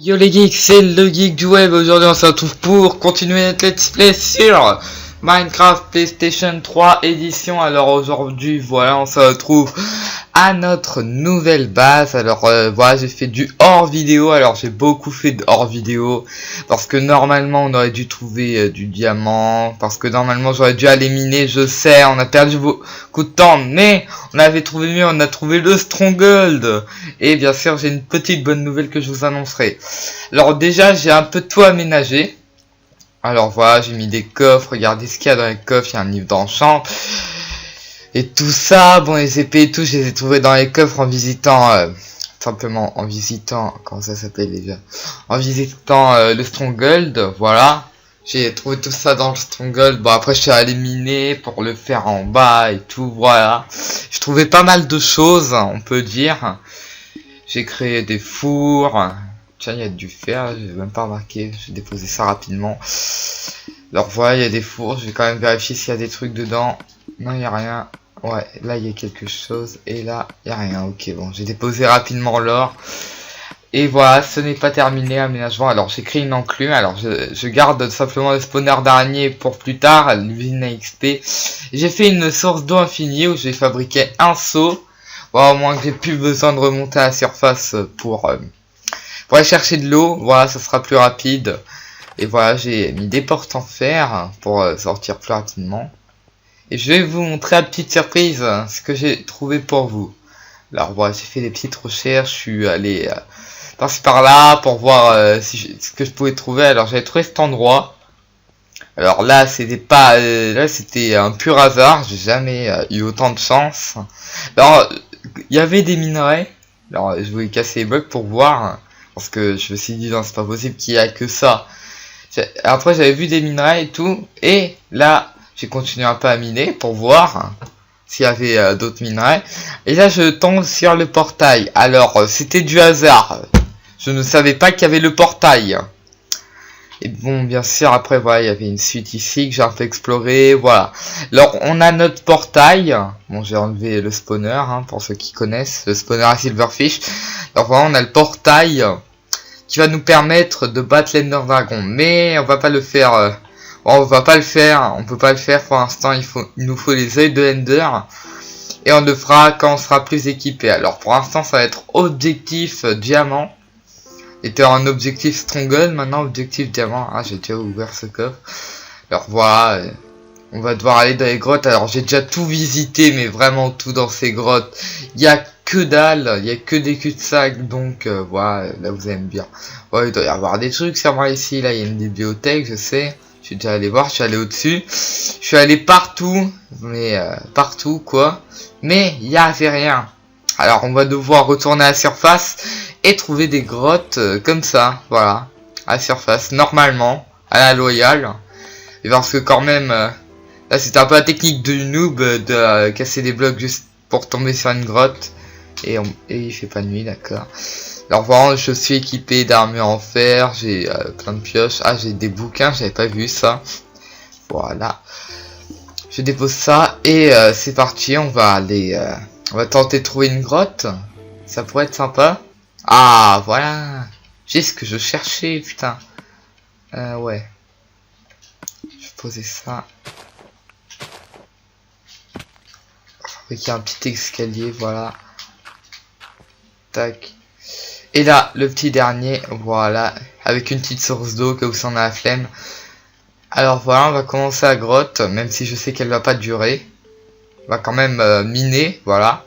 Yo les geeks, c'est le geek du web. Aujourd'hui on se retrouve pour continuer notre let's play sur Minecraft PlayStation 3 édition. Alors aujourd'hui voilà, on se retrouve à notre nouvelle base. Alors voilà, j'ai fait du hors vidéo. Alors j'ai beaucoup fait de hors vidéo parce que normalement on aurait dû trouver du diamant, parce que normalement j'aurais dû aller miner. Je sais, on a perdu beaucoup de temps, mais on avait trouvé mieux. On a trouvé le Stronghold. Et bien sûr j'ai une petite bonne nouvelle que je vous annoncerai. Alors déjà j'ai un peu tout aménagé. Alors voilà, j'ai mis des coffres. Regardez ce qu'il y a dans les coffres. Il y a un livre d'enchant et tout ça. Bon, les épées et tout, je les ai trouvés dans les coffres en visitant simplement en visitant, comment ça s'appelle déjà, en visitant le Stronghold. Voilà, j'ai trouvé tout ça dans le Stronghold. Bon, après je suis allé miner pour le faire en bas et tout. Voilà, je trouvais pas mal de choses, on peut dire. J'ai créé des fours. Tiens, il y a du fer, j'ai même pas remarqué, j'ai déposé ça rapidement. Alors voilà, il y a des fours, je vais quand même vérifier s'il y a des trucs dedans. Non, il n'y a rien. Ouais, là il y a quelque chose, et là, il n'y a rien. Ok, bon, j'ai déposé rapidement l'or. Et voilà, ce n'est pas terminé, aménagement. Alors j'ai créé une enclume, alors je garde simplement le spawner d'araignée pour plus tard, l'usine à XP. J'ai fait une source d'eau infinie où je vais fabriquer un seau. Voilà, au moins que j'ai plus besoin de remonter à la surface pour aller chercher de l'eau. Voilà, ça sera plus rapide. Et voilà, j'ai mis des portes en fer pour sortir plus rapidement. Et je vais vous montrer la petite surprise, ce que j'ai trouvé pour vous. Alors voilà, j'ai fait des petites recherches, je suis allé par-ci par-là pour voir ce que je pouvais trouver. Alors j'avais trouvé cet endroit. Alors là, c'était pas, là c'était un pur hasard. J'ai jamais eu autant de chance. Alors il y avait des minerais. Alors je voulais casser les blocs pour voir. Parce que je me suis dit, non, c'est pas possible qu'il y a que ça. Après, j'avais vu des minerais et tout. Et là, j'ai continué un peu à miner pour voir s'il y avait d'autres minerais. Et là, je tombe sur le portail. Alors, c'était du hasard. Je ne savais pas qu'il y avait le portail. Et bon, bien sûr, après, voilà, il y avait une suite ici que j'ai un peu exploré. Voilà. Alors, on a notre portail. Bon, j'ai enlevé le spawner, hein, pour ceux qui connaissent. Le spawner à Silverfish. Alors, voilà, on a le portail qui va nous permettre de battre l'Ender Dragon. Mais on va pas le faire. On va pas le faire. On peut pas le faire pour l'instant. Il nous faut les œils de Ender. Et on le fera quand on sera plus équipé. Alors, pour l'instant, ça va être objectif diamant. Était un objectif Stronghold, maintenant objectif diamant. Ah, j'ai déjà ouvert ce coffre. Alors voilà, on va devoir aller dans les grottes. Alors j'ai déjà tout visité, mais vraiment tout dans ces grottes. Il y a que dalle, il y a que des cul-de-sac, donc voilà, là vous aimez bien. Ouais, il doit y avoir des trucs sûrement ici. Là, il y a une bibliothèque, je sais. Je suis déjà allé voir, je suis allé au-dessus. Je suis allé partout, mais partout quoi. Mais il y avait rien. Alors on va devoir retourner à la surface et trouver des grottes comme ça, voilà, à la surface, normalement, à la loyale. Et parce que quand même, là c'est un peu la technique du noob de casser des blocs juste pour tomber sur une grotte. Et il fait pas nuit, d'accord. Alors voilà, je suis équipé d'armure en fer, j'ai plein de pioches. Ah, j'ai des bouquins, j'avais pas vu ça. Voilà. Je dépose ça et c'est parti, on va aller... on va tenter de trouver une grotte. Ça pourrait être sympa. Ah, voilà. J'ai ce que je cherchais, putain. Ouais. Je vais poser ça. Fabriquer un petit escalier, voilà. Tac. Et là, le petit dernier, voilà. Avec une petite source d'eau, que vous en avez la flemme. Alors voilà, on va commencer la grotte, même si je sais qu'elle va pas durer. On va quand même miner, voilà.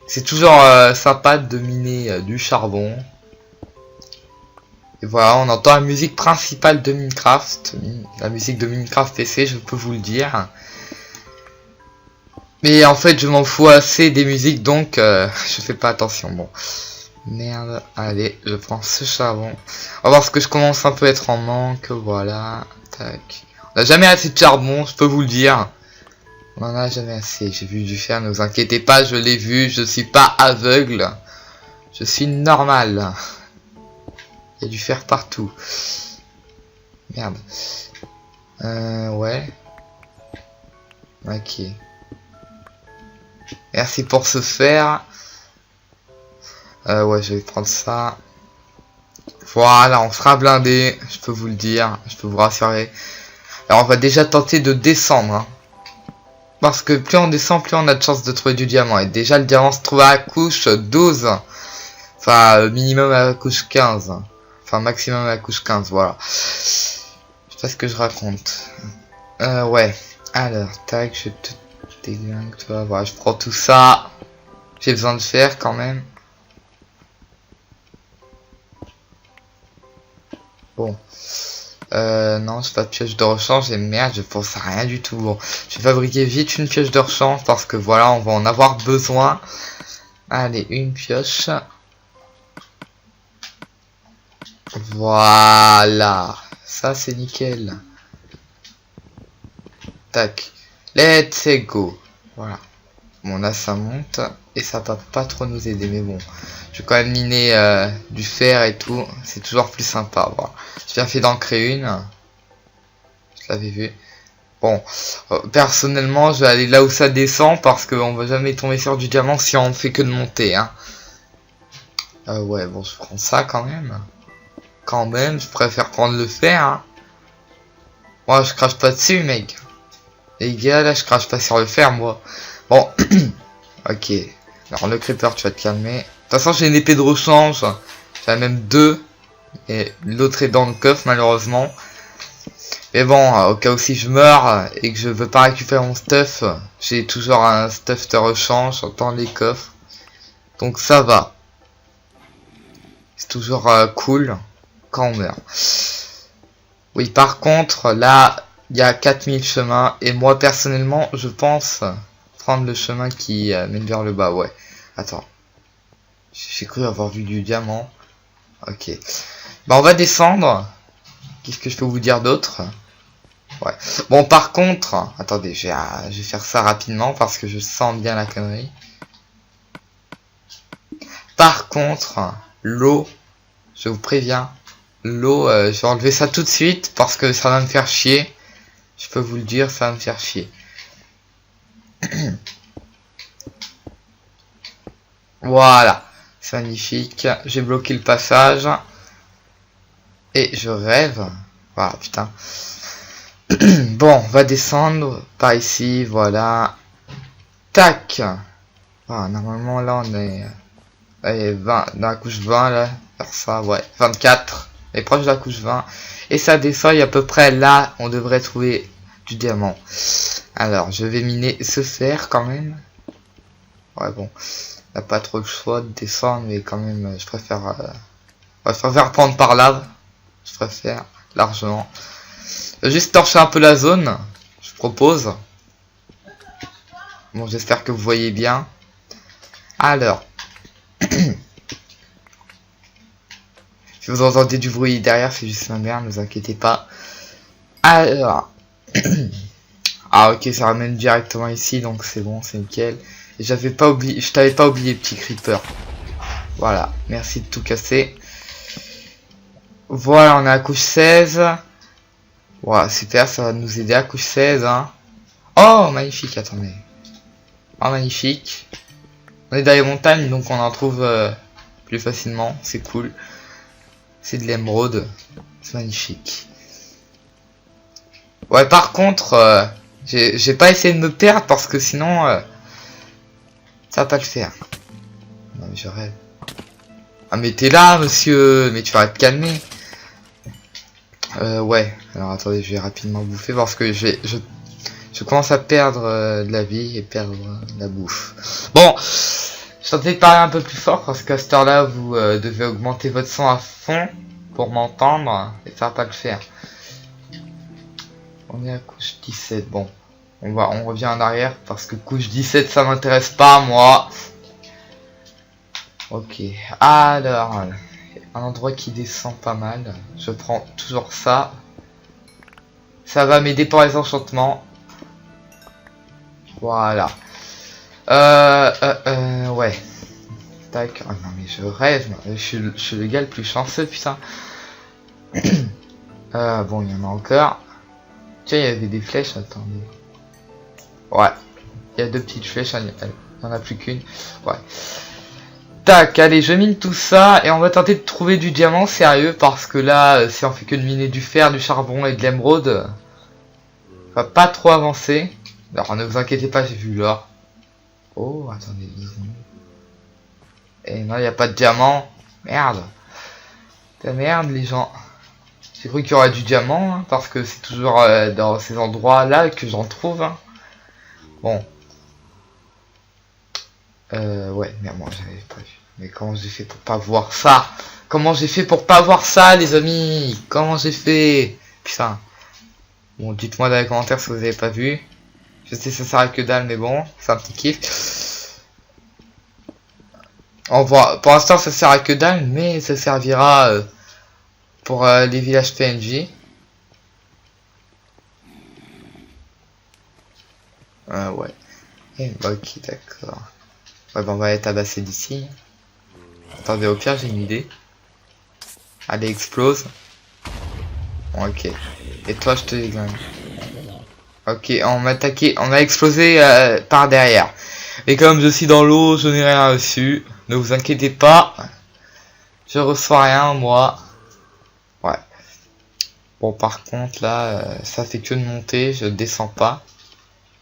C'est toujours sympa de miner du charbon. Et voilà, on entend la musique principale de Minecraft. La musique de Minecraft PC, je peux vous le dire. Mais en fait, je m'en fous assez des musiques, donc je fais pas attention. Bon. Merde, allez, je prends ce charbon. On va voir ce que je commence un peu à être en manque, voilà. Tac. On n'a jamais assez de charbon, je peux vous le dire. On en a jamais assez. J'ai vu du fer, ne vous inquiétez pas, je l'ai vu. Je suis pas aveugle. Je suis normal. Il y a du fer partout. Merde. Ouais. Ok. Merci pour ce fer. Ouais, je vais prendre ça. Voilà, on sera blindé, je peux vous le dire, je peux vous rassurer. Alors on va déjà tenter de descendre. Hein. Parce que plus on descend, plus on a de chances de trouver du diamant. Et déjà le diamant se trouve à la couche 12. Enfin, minimum à la couche 15. Enfin, maximum à la couche 15, voilà. Je sais pas ce que je raconte. Ouais. Alors, tac, je te déglingue, tu vois. Voilà, je prends tout ça. J'ai besoin de fer quand même. Bon. Non, j'ai pas de pioche de rechange et merde, je pense à rien du tout. Bon, je vais fabriquer vite une pioche de rechange parce que voilà, on va en avoir besoin. Allez, une pioche. Voilà. Ça, c'est nickel. Tac. Let's go. Voilà. Bon, là, ça monte et ça va pas trop nous aider. Mais bon, je vais quand même miner du fer et tout. C'est toujours plus sympa. Voilà. J'ai bien fait d'en créer une. Je l'avais vu. Bon, personnellement, je vais aller là où ça descend parce qu'on va jamais tomber sur du diamant si on fait que de monter. Hein. Ouais, bon, je prends ça quand même. Quand même, je préfère prendre le fer. Hein. Moi, je crache pas dessus, mec. Les gars, là, je crache pas sur le fer, moi. Bon, ok. Alors, le creeper, tu vas te calmer. De toute façon, j'ai une épée de rechange. J'en ai même deux. Et l'autre est dans le coffre, malheureusement. Mais bon, au cas où si je meurs et que je veux pas récupérer mon stuff, j'ai toujours un stuff de rechange dans les coffres. Donc, ça va. C'est toujours cool quand on meurt. Oui, par contre, là, il y a 4000 chemins. Et moi, personnellement, je pense prendre le chemin qui mène vers le bas. Ouais. Attends. J'ai cru avoir vu du diamant. Ok. Bah, on va descendre. Qu'est-ce que je peux vous dire d'autre? Ouais. Bon, par contre... Attendez, je vais faire ça rapidement parce que je sens bien la connerie. Par contre, l'eau, je vous préviens, l'eau, je vais enlever ça tout de suite parce que ça va me faire chier. Je peux vous le dire, ça va me faire chier. Voilà, c'est magnifique. J'ai bloqué le passage. Et je rêve. Voilà, putain. Bon, on va descendre par ici, voilà. Tac. Ah, normalement, là, on est... Allez, 20, dans la couche 20, là. Faire ça, ouais. 24. Et proche de la couche 20. Et ça descend, et à peu près là, on devrait trouver du diamant. Alors, je vais miner ce fer, quand même. Ouais, bon. On n'a pas trop le choix de descendre, mais quand même, je préfère prendre par là. Je préfère, largement. Juste torcher un peu la zone, je propose. Bon, j'espère que vous voyez bien. Alors. Si vous entendez du bruit derrière, c'est juste ma mère, ne vous inquiétez pas. Alors. Ah, ok, ça ramène directement ici, donc c'est bon, c'est nickel. Et j'avais pas oublié, je t'avais pas oublié, petit creeper. Voilà, merci de tout casser. Voilà, on est à couche 16. Voilà, super, ça va nous aider à couche 16. Hein. Oh, magnifique, attendez. Oh, magnifique. On est dans les montagnes, donc on en trouve plus facilement. C'est cool. C'est de l'émeraude. C'est magnifique. Ouais, par contre, j'ai pas essayé de me perdre parce que sinon, ça va pas le faire. Non, mais je rêve. Ah, mais t'es là, monsieur. Mais tu vas te calmer. Ouais. Alors, attendez, je vais rapidement bouffer parce que je commence à perdre de la vie et perdre la bouffe. Bon, je tentais de parler un peu plus fort parce qu'à cette heure-là, vous devez augmenter votre son à fond pour m'entendre et ça va pas le faire. On est à couche 17. Bon, on revient en arrière parce que couche 17, ça m'intéresse pas, moi. Ok, alors, un endroit qui descend pas mal. Je prends toujours ça. Ça va m'aider pour les enchantements. Voilà. Ouais. Tac. Oh non mais je rêve. Je suis le gars le plus chanceux, putain. Bon, il y en a encore. Tiens, il y avait des flèches, attendez. Ouais. Il y a deux petites flèches, il n'y en a plus qu'une. Ouais. Tac, allez, je mine tout ça et on va tenter de trouver du diamant sérieux parce que là, si on fait que de miner du fer, du charbon et de l'émeraude, on va pas trop avancer. Alors ne vous inquiétez pas, j'ai vu l'or. Oh, attendez 2 secondes. Et non, il n'y a pas de diamant. Merde. La merde, les gens. J'ai cru qu'il y aurait du diamant, hein, parce que c'est toujours dans ces endroits-là que j'en trouve. Hein. Bon. Ouais, merde, moi j'avais pas vu. Mais comment j'ai fait pour pas voir ça? Comment j'ai fait pour pas voir ça, les amis? Comment j'ai fait? Putain. Bon, dites-moi dans les commentaires si vous avez pas vu. Je sais ça sert à que dalle, mais bon, c'est un petit kiff. On voit. Pour l'instant, ça sert à que dalle, mais ça servira pour les villages PNJ. Ouais. Ok, d'accord. Ouais, bon, on va les tabasser d'ici. Attendez, au pire, j'ai une idée. Allez, explose. Bon, ok. Et toi, je te déglingue. Ok, on m'a attaqué, on m'a explosé par derrière. Et comme je suis dans l'eau, je n'ai rien reçu. Ne vous inquiétez pas. Je reçois rien, moi. Ouais. Bon, par contre, là, ça fait que de monter, je descends pas.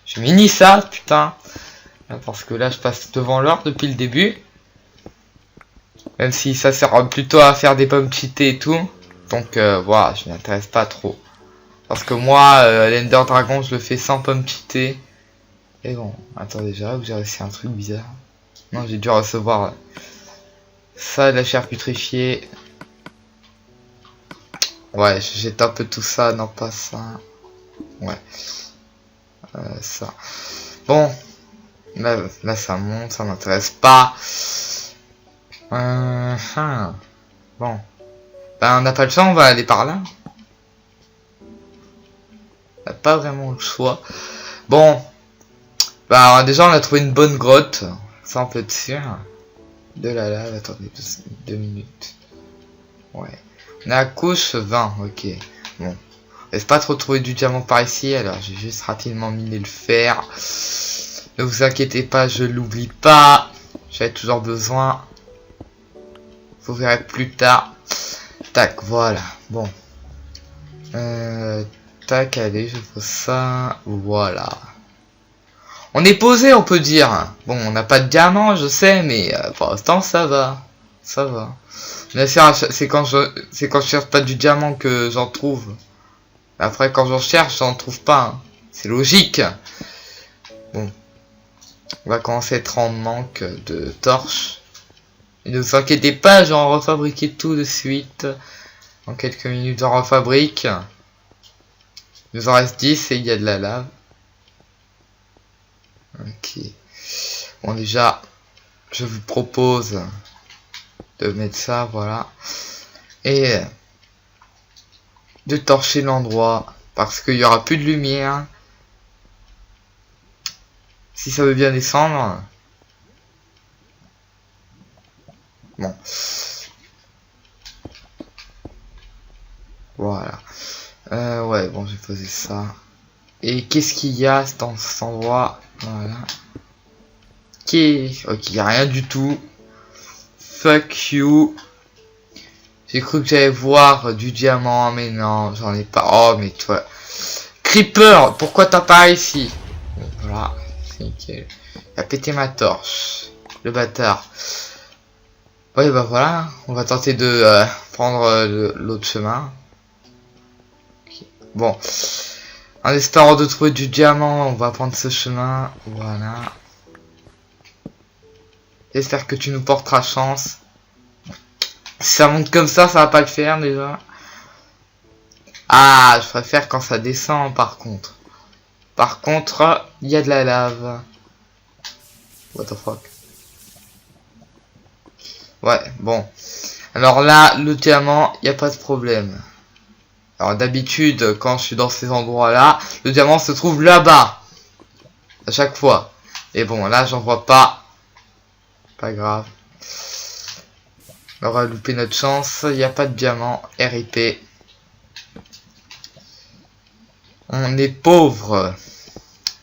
Je mini ça, putain. Parce que là, je passe devant l'or depuis le début. Même si ça sert plutôt à faire des pommes cheatées et tout. Donc, voilà, je m'intéresse pas trop. Parce que moi, l'Ender Dragon, je le fais sans pommes cheatées. Et bon, attendez, j'ai réussi un truc bizarre. Non, j'ai dû recevoir ça, de la chair putréfiée. Ouais, je jette un peu tout ça, non pas ça. Ouais. Ça. Bon. Là, ça monte, ça m'intéresse pas. Bon. Ben, on n'a pas le choix, on va aller par là. On n'a pas vraiment le choix. Bon. Bah, déjà, on a trouvé une bonne grotte. Ça, on peut être sûr. De la lave, attendez, 2 minutes. Ouais. On est à couche 20, ok. Bon. Laisse pas trop trouver du diamant par ici, alors j'ai juste rapidement miné le fer. Ne vous inquiétez pas, je l'oublie pas. J'avais toujours besoin. Vous verrez plus tard. Tac, voilà. Bon. Tac, allez, je fais ça. Voilà. On est posé, on peut dire. Bon, on n'a pas de diamant, je sais, mais pour l'instant, ça va. Ça va. Bien sûr, c'est quand je cherche pas du diamant que j'en trouve. Après, quand j'en cherche, j'en trouve pas. Hein. C'est logique. Bon. On va commencer à être en manque de torches. Et ne vous inquiétez pas, je vais en refabriquer tout de suite. En quelques minutes, j'en refabrique. Il nous en reste 10 et il y a de la lave. Ok. Bon, déjà, je vous propose de mettre ça, voilà. Et de torcher l'endroit. Parce qu'il n'y aura plus de lumière. Si ça veut bien descendre. Bon. Voilà. Ouais, bon, j'ai posé ça. Et qu'est-ce qu'il y a dans cet endroit? Voilà. Ok, il n'y a rien du tout. Fuck you. J'ai cru que j'allais voir du diamant, mais non, j'en ai pas. Oh, mais toi. Creeper, pourquoi t'as pas ici? Voilà, c'est nickel. Il a pété ma torche. Le bâtard. Ouais, bah voilà, on va tenter de prendre l'autre chemin. Okay. Bon. En espérant de trouver du diamant, on va prendre ce chemin. Voilà. J'espère que tu nous porteras chance. Si ça monte comme ça va pas le faire déjà. Ah, je préfère quand ça descend par contre. Par contre, il y a de la lave. What the fuck. Ouais, bon. Alors là, le diamant, il n'y a pas de problème. Alors d'habitude, quand je suis dans ces endroits-là, le diamant se trouve là-bas. À chaque fois. Et bon, là, j'en vois pas. Pas grave. On va louper notre chance. Il n'y a pas de diamant. RIP. On est pauvre.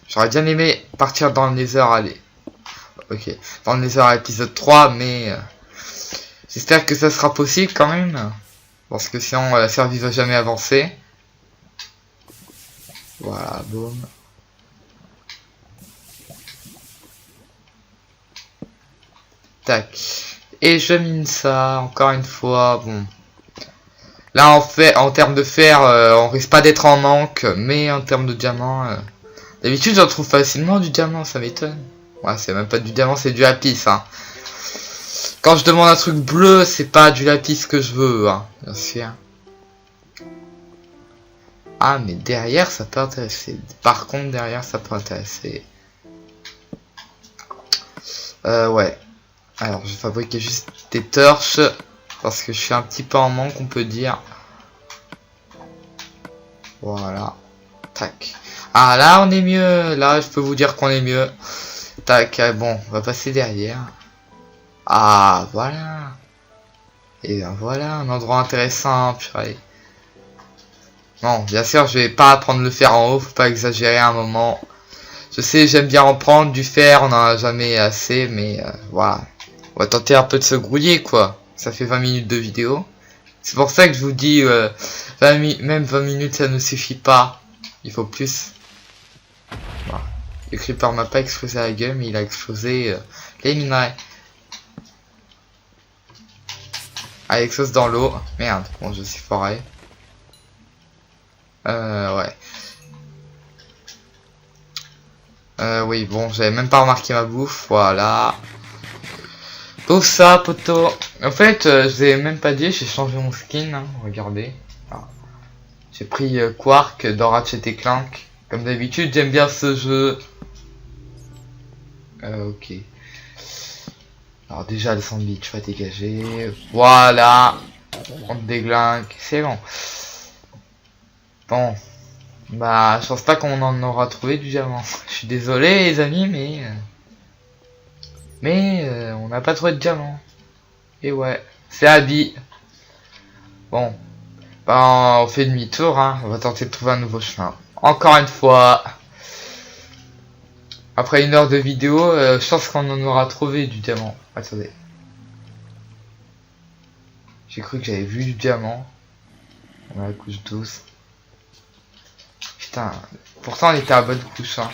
J'aurais bien aimé partir dans le Nether, allez. Ok. Dans le Nether à l'épisode 3, mais J'espère que ça sera possible quand même. Parce que sinon la survie va jamais avancer. Voilà, boum. Tac. Et je mine ça encore une fois. Bon. Là en termes de fer, on risque pas d'être en manque. Mais en termes de diamant, d'habitude j'en trouve facilement du diamant, ça m'étonne. Ouais, c'est même pas du diamant, c'est du lapis. Hein. Quand je demande un truc bleu, c'est pas du lapis que je veux. Hein, bien sûr. Ah, mais derrière ça peut intéresser. Par contre, derrière ça peut intéresser. Ouais. Alors, je vais fabriquer juste des torches. Parce que je suis un petit peu en manque, on peut dire. Voilà. Tac. Ah, là, on est mieux. Là, je peux vous dire qu'on est mieux. Tac. Bon, on va passer derrière. Ah, voilà. Et ben voilà, un endroit intéressant. Purée. Non, bien sûr, je vais pas prendre le fer en haut. Faut pas exagérer à un moment. Je sais, j'aime bien en prendre du fer. On en a jamais assez. Mais voilà. On va tenter un peu de se grouiller, quoi. Ça fait 20 minutes de vidéo. C'est pour ça que je vous dis, même 20 minutes, ça ne suffit pas. Il faut plus. Voilà. Le creeper m'a pas explosé la gueule, mais il a explosé les minerais. Ah, il explose dans l'eau. Merde, bon, je suis foré. Ouais. Oui, bon, j'avais même pas remarqué ma bouffe. Voilà. Tout ça, poteau. En fait, je vous ai même pas dit, j'ai changé mon skin. Hein, regardez. J'ai pris Quark dans Ratchet & Clank. Comme d'habitude, j'aime bien ce jeu. Ok. Alors déjà, le sandwich va dégager. Voilà. On déglingue. C'est bon. Bon. Bah, je pense pas qu'on en aura trouvé du diamant. Je suis désolé, les amis, mais on n'a pas trouvé de diamant. Et ouais, c'est Abby. Bon, bah, on fait demi-tour, hein. On va tenter de trouver un nouveau chemin. Encore une fois. Après 1 heure de vidéo, je pense qu'on en aura trouvé du diamant. Attendez. J'ai cru que j'avais vu du diamant. On a la couche 12. Putain, pourtant on était à bonne couche, hein.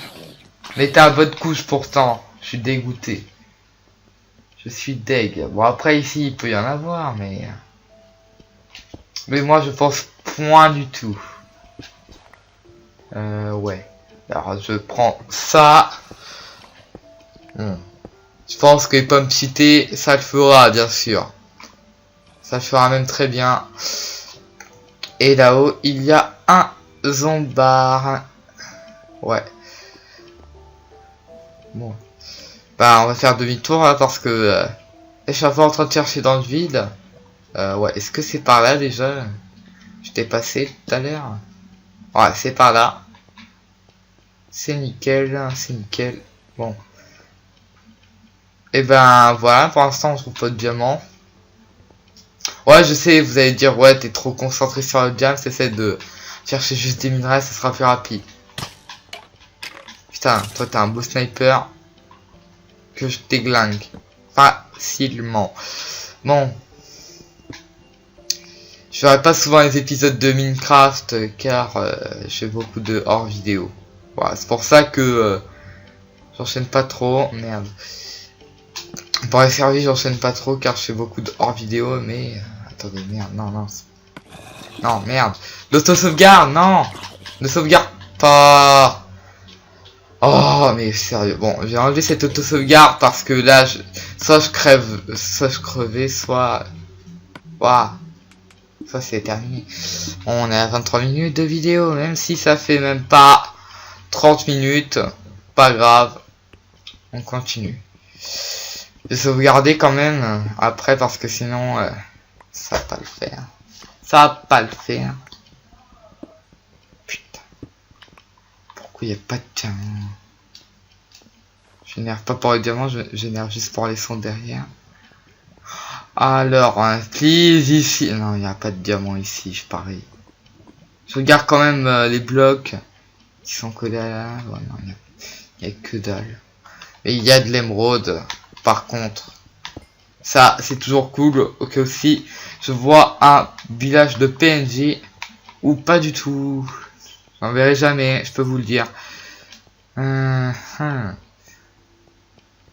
On était à bonne couche pourtant. Je suis dégoûté. Je suis deg. Bon, après ici il peut y en avoir, mais moi je pense point du tout. Ouais. Alors je prends ça. Je pense que les pommes citées, ça le fera bien sûr. Ça le fera même très bien. Et là-haut il y a un zombard. Ouais. Bon. Bah on va faire demi-tour là parce que je suis un peu en train de chercher dans le vide. Ouais, est-ce que c'est par là déjà? J'étais passé tout à l'heure. Ouais, c'est par là. C'est nickel, c'est nickel. Bon. Et ben voilà, pour l'instant on trouve pas de diamant. Ouais, je sais, vous allez dire, ouais, t'es trop concentré sur le diamant, t'essaies de chercher juste des minerais, ça sera plus rapide. Putain, toi t'es un beau sniper. Que je déglingue facilement. Bon. Je ferai pas souvent les épisodes de Minecraft car j'ai beaucoup de hors vidéo. Voilà, c'est pour ça que j'enchaîne pas trop. Merde. Pour les services, j'enchaîne pas trop car je fais beaucoup de hors vidéo. Mais attendez, merde, non, non. Non, merde. L'auto-sauvegarde, non. Ne sauvegarde pas. Oh, mais sérieux. Bon, j'ai enlevé cette auto-sauvegarde parce que là, soit je crève, soit je crevais, soit... Waouh. Ça, c'est terminé. On est à 23 minutes de vidéo, même si ça fait même pas 30 minutes. Pas grave. On continue. Je vais sauvegarder quand même après parce que sinon, ça va pas le faire. Ça va pas le faire. Putain. Pourquoi il n'y a pas de diamant? Je n'énerve pas pour les diamants, je n'énerve juste pour les sons derrière. Alors, please, ici. Non, il n'y a pas de diamant ici, je parie. Je regarde quand même les blocs qui sont collés à là. Ouais, non, il n'y a que dalle. Mais il y a de l'émeraude, par contre. Ça, c'est toujours cool. Ok, aussi, je vois un village de PNJ. Ou pas du tout. J'en verrai jamais, je peux vous le dire.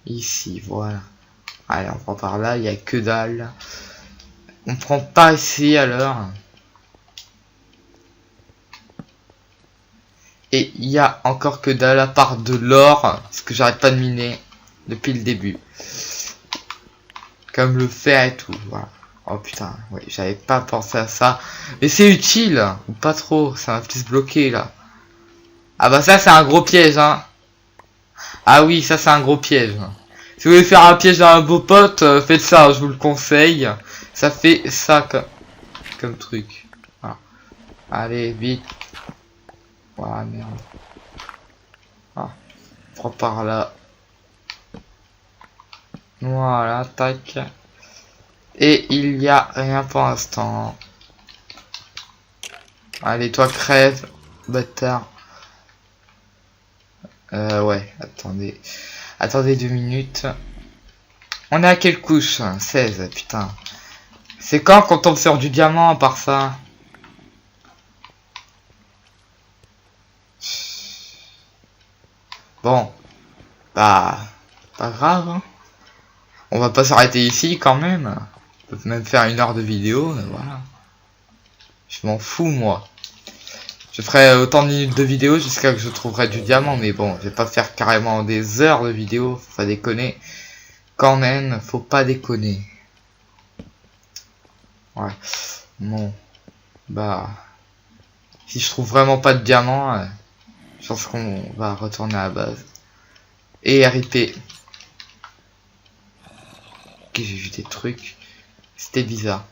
Ici, voilà. Allez, on prend par là, il n'y a que dalle. On prend pas ici alors. Et il y a encore que dalle à part de l'or. Parce que j'arrête pas de miner depuis le début. Comme le fer et tout, voilà. Oh putain, ouais, j'avais pas pensé à ça. Mais c'est utile, ou pas trop, ça m'a plus bloqué là. Ah bah ça c'est un gros piège, hein. Ah oui, ça c'est un gros piège. Si vous voulez faire un piège dans un beau pote, faites ça, je vous le conseille. Ça fait ça comme truc. Voilà. Allez, vite. Voilà, merde. Ah, prends par là. Voilà, tac. Et il y a rien pour l'instant. Allez, toi crève, bâtard. Ouais, attendez. Attendez 2 minutes. On est à quelle couche? 16, putain. C'est quand qu'on tombe sur du diamant à part ça? Bon. Bah, pas grave, hein. On va pas s'arrêter ici quand même. On peut même faire 1 heure de vidéo, voilà. Je m'en fous, moi. Je ferai autant de minutes de vidéo jusqu'à que je trouverai du diamant, mais bon, je vais pas faire carrément des heures de vidéo, faut pas déconner. Quand même, faut pas déconner. Ouais. Bon. Bah. Si je trouve vraiment pas de diamant, je pense qu'on va retourner à la base. Et RIP. Ok, j'ai vu des trucs. C'était bizarre.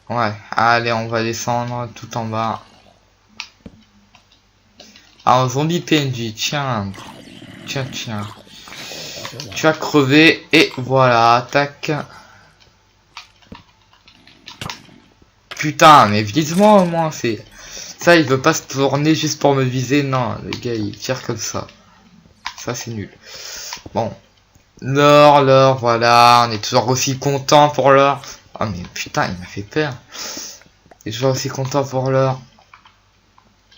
Ouais, allez, on va descendre tout en bas. Ah, un zombie PNJ, tiens. Tiens, tiens. Tu as crevé, et voilà, tac. Putain, mais vise-moi au moins, c'est... Ça, il veut pas se tourner juste pour me viser, non, le gars, il tire comme ça. Ça, c'est nul. Bon. L'or, voilà, on est toujours aussi content pour l'or. Oh mais putain, il m'a fait peur. Et toujours aussi content pour l'or.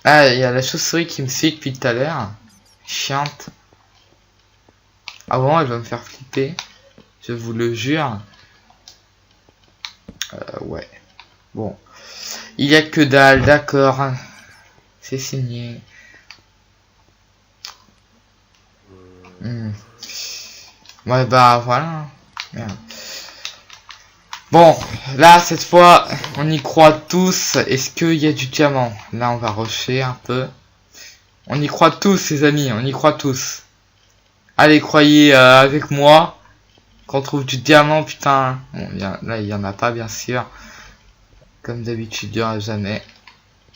Ah, il y a la chauve-souris qui me suit depuis tout à l'heure. Chiante. Ah bon, elle va me faire flipper. Je vous le jure. Ouais. Bon. Il y a que dalle, d'accord. C'est signé. Ouais, bah voilà. Merde. Bon, là, cette fois, on y croit tous. Est-ce qu'il y a du diamant? Là, on va rusher un peu. On y croit tous, les amis. On y croit tous. Allez, croyez avec moi qu'on trouve du diamant, putain. Bon, là, il y en a pas, bien sûr. Comme d'habitude, il n'y aura jamais.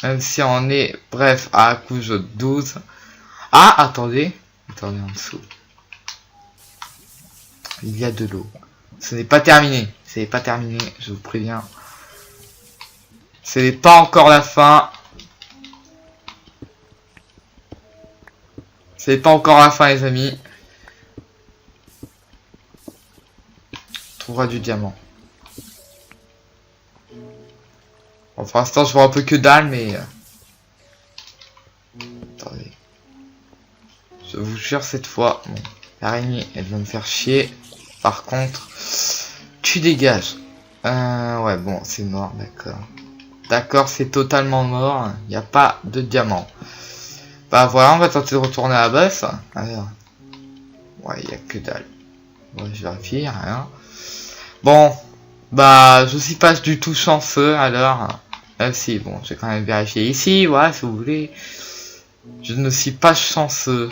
Même si on est, bref, à la couche 12. Ah, attendez. Attendez, en dessous. Il y a de l'eau. Ce n'est pas terminé. Ce n'est pas terminé, je vous préviens. Ce n'est pas encore la fin. Ce n'est pas encore la fin, les amis. On trouvera du diamant. Bon, pour l'instant, je vois un peu que dalle, mais... Attendez. Je vous jure, cette fois... Bon, l'araignée, elle va me faire chier. Par contre... Tu dégages. Ouais, bon, c'est mort, d'accord. D'accord, c'est totalement mort. Il n'y a pas de diamant. Bah voilà, on va tenter de retourner à la base. Alors... Ouais, il n'y a que dalle. Ouais, je vérifie, rien. Bon... Bah, je suis pas du tout chanceux, alors... si, bon, j'ai quand même vérifié ici, voilà, si vous voulez. Je ne suis pas chanceux.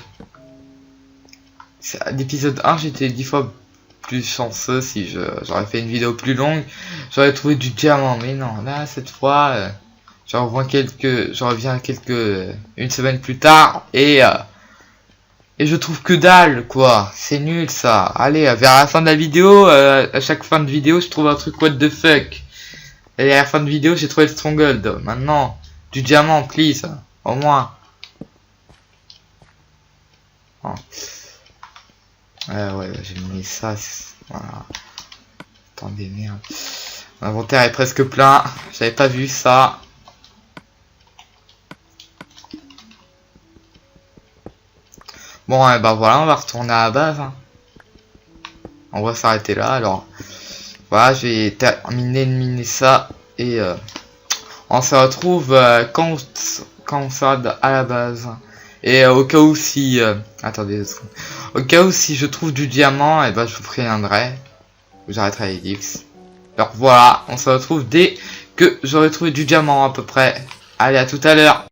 À l'épisode 1, j'étais 10 fois plus chanceux. Si j'aurais fait une vidéo plus longue, j'aurais trouvé du diamant. Mais non, là, cette fois, je reviens une semaine plus tard, et je trouve que dalle, quoi. C'est nul, ça. Allez, vers la fin de la vidéo, à chaque fin de vidéo, je trouve un truc what the fuck. Et à la fin de vidéo, j'ai trouvé le stronghold. Maintenant, du diamant, please. Au moins. Oh. Ouais, j'ai mis ça. Voilà. Attendez, merde. Mon inventaire est presque plein. J'avais pas vu ça. Bon, bah voilà, on va retourner à la base. Hein. On va s'arrêter là. Alors, voilà, je vais terminer de miner ça. Et on se retrouve quand on sera à la base. Et au cas où si... attendez 2 secondes. Au cas où si je trouve du diamant, et ben je vous préviendrai. J'arrêterai les lips. Alors voilà, on se retrouve dès que j'aurai trouvé du diamant à peu près. Allez, à tout à l'heure.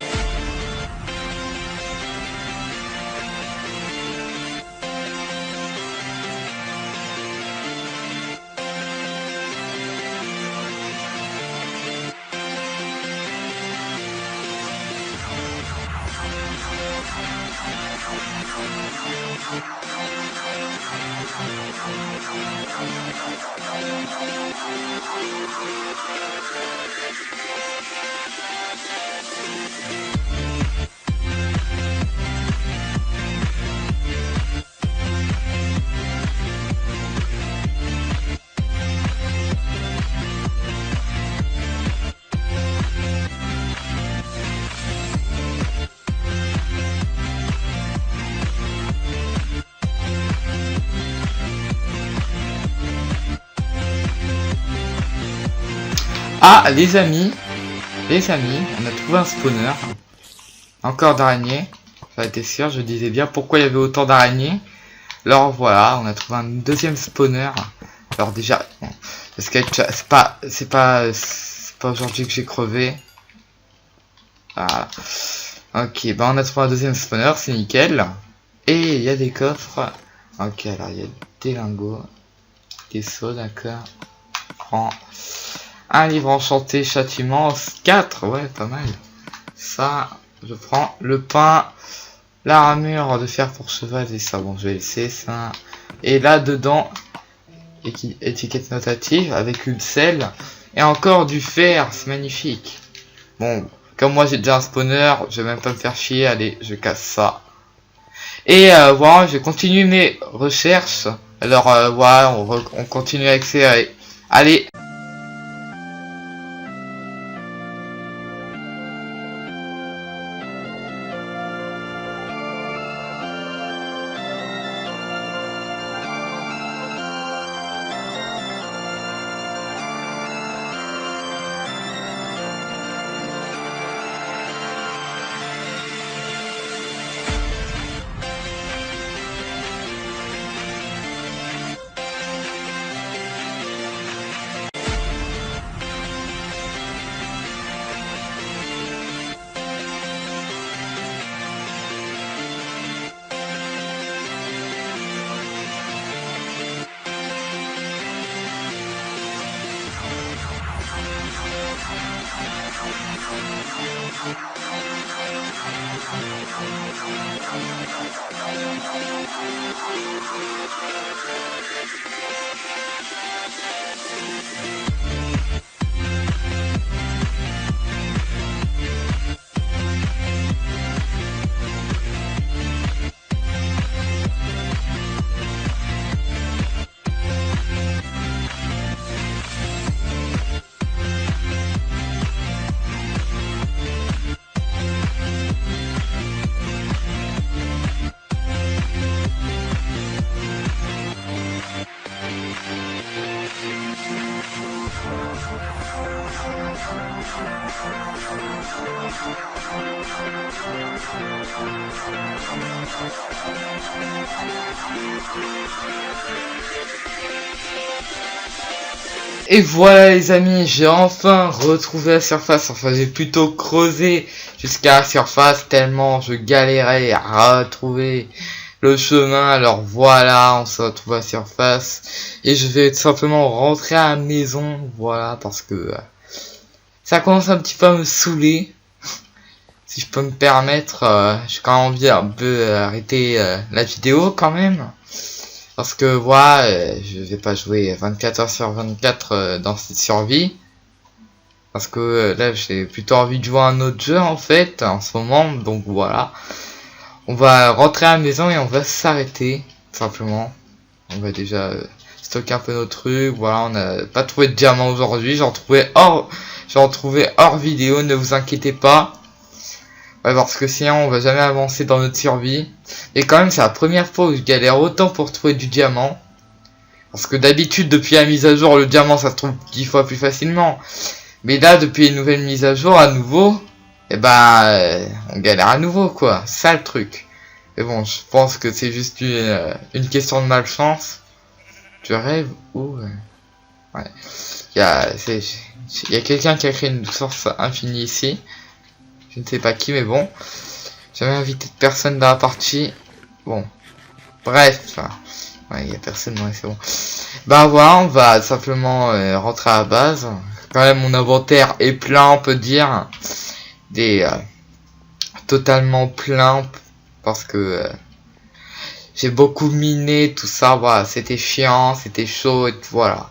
Ah, les amis, on a trouvé un spawner. Encore d'araignées. Ça a été sûr, je disais bien pourquoi il y avait autant d'araignées. Alors voilà, on a trouvé un deuxième spawner. Alors déjà, bon, c'est pas aujourd'hui que j'ai crevé. Voilà. Ok, bah on a trouvé un deuxième spawner, c'est nickel. Et il y a des coffres. Ok, alors il y a des lingots, des seaux, d'accord. Prends. Un livre enchanté, châtiment, 4, ouais, pas mal. Ça, je prends le pain, la ramure de fer pour cheval, et ça, bon, je vais laisser ça. Et là, dedans, étiquette notative avec une selle, et encore du fer, c'est magnifique. Bon, comme moi j'ai déjà un spawner, je vais même pas me faire chier, allez, je casse ça. Et voilà, je continue mes recherches. Alors, voilà, on continue à accélérer. Allez. Et voilà les amis, j'ai enfin retrouvé la surface, enfin j'ai plutôt creusé jusqu'à la surface tellement je galérais à retrouver le chemin. Alors voilà, on se retrouve à la surface et je vais tout simplement rentrer à la maison, voilà, parce que ça commence un petit peu à me saouler. Si je peux me permettre, j'ai quand même envie un peu arrêter la vidéo quand même. Parce que voilà, je vais pas jouer 24 heures sur 24 dans cette survie. Parce que là j'ai plutôt envie de jouer à un autre jeu en fait, en ce moment. Donc voilà. On va rentrer à la maison et on va s'arrêter, simplement. On va déjà stocker un peu nos trucs. Voilà, on n'a pas trouvé de diamant aujourd'hui. J'en trouvais hors vidéo, ne vous inquiétez pas. Ouais, parce que sinon on va jamais avancer dans notre survie. Et quand même c'est la première fois où je galère autant pour trouver du diamant. Parce que d'habitude depuis la mise à jour le diamant ça se trouve 10 fois plus facilement. Mais là depuis une nouvelle mise à jour à nouveau, et ben on galère à nouveau quoi. C'est ça le truc. Mais bon je pense que c'est juste une question de malchance. Je rêve ou ouais. Il y a quelqu'un qui a créé une source infinie ici. Je ne sais pas qui, mais bon. J'avais invité personne dans la partie. Bon. Bref. Ouais, il n'y a personne, ouais, c'est bon. Bah voilà, on va simplement rentrer à la base. Quand même, mon inventaire est plein, on peut dire. Totalement plein. Parce que j'ai beaucoup miné, tout ça. Voilà, c'était chiant, c'était chaud, et voilà.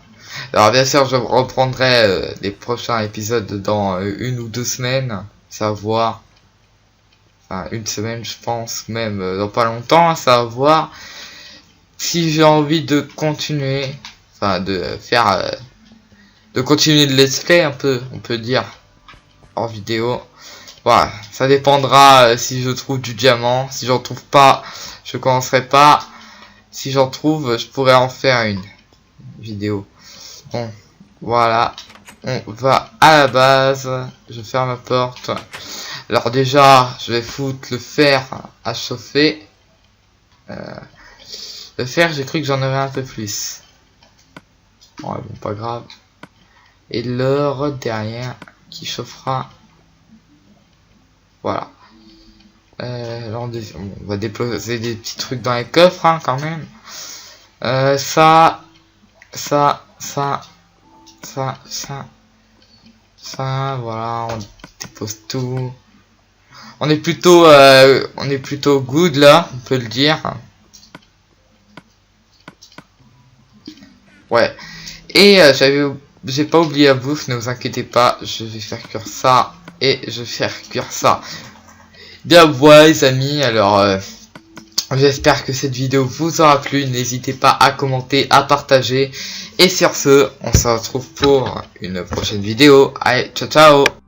Alors bien sûr, je reprendrai les prochains épisodes dans 1 ou 2 semaines. Savoir, enfin 1 semaine je pense, même dans pas longtemps, à savoir si j'ai envie de continuer, enfin de faire, de continuer de let's play un peu, on peut dire, hors vidéo. Voilà, ça dépendra si je trouve du diamant. Si j'en trouve pas, je commencerai pas. Si j'en trouve, je pourrais en faire une vidéo. Bon, voilà. On va à la base. Je ferme la porte. Alors déjà, je vais foutre le fer à chauffer. Le fer, j'ai cru que j'en aurais un peu plus. Ouais, bon, pas grave. Et l'or derrière qui chauffera. Voilà. Là, on va déposer des petits trucs dans les coffres, hein, quand même. Ça, voilà, on dépose tout. On est plutôt good là, on peut le dire. Ouais. Et j'ai pas oublié la bouffe, ne vous inquiétez pas, je vais faire cuire ça et je vais faire cuire ça. Bien voilà les amis, alors j'espère que cette vidéo vous aura plu, n'hésitez pas à commenter, à partager. Et sur ce, on se retrouve pour une prochaine vidéo. Allez, ciao ciao.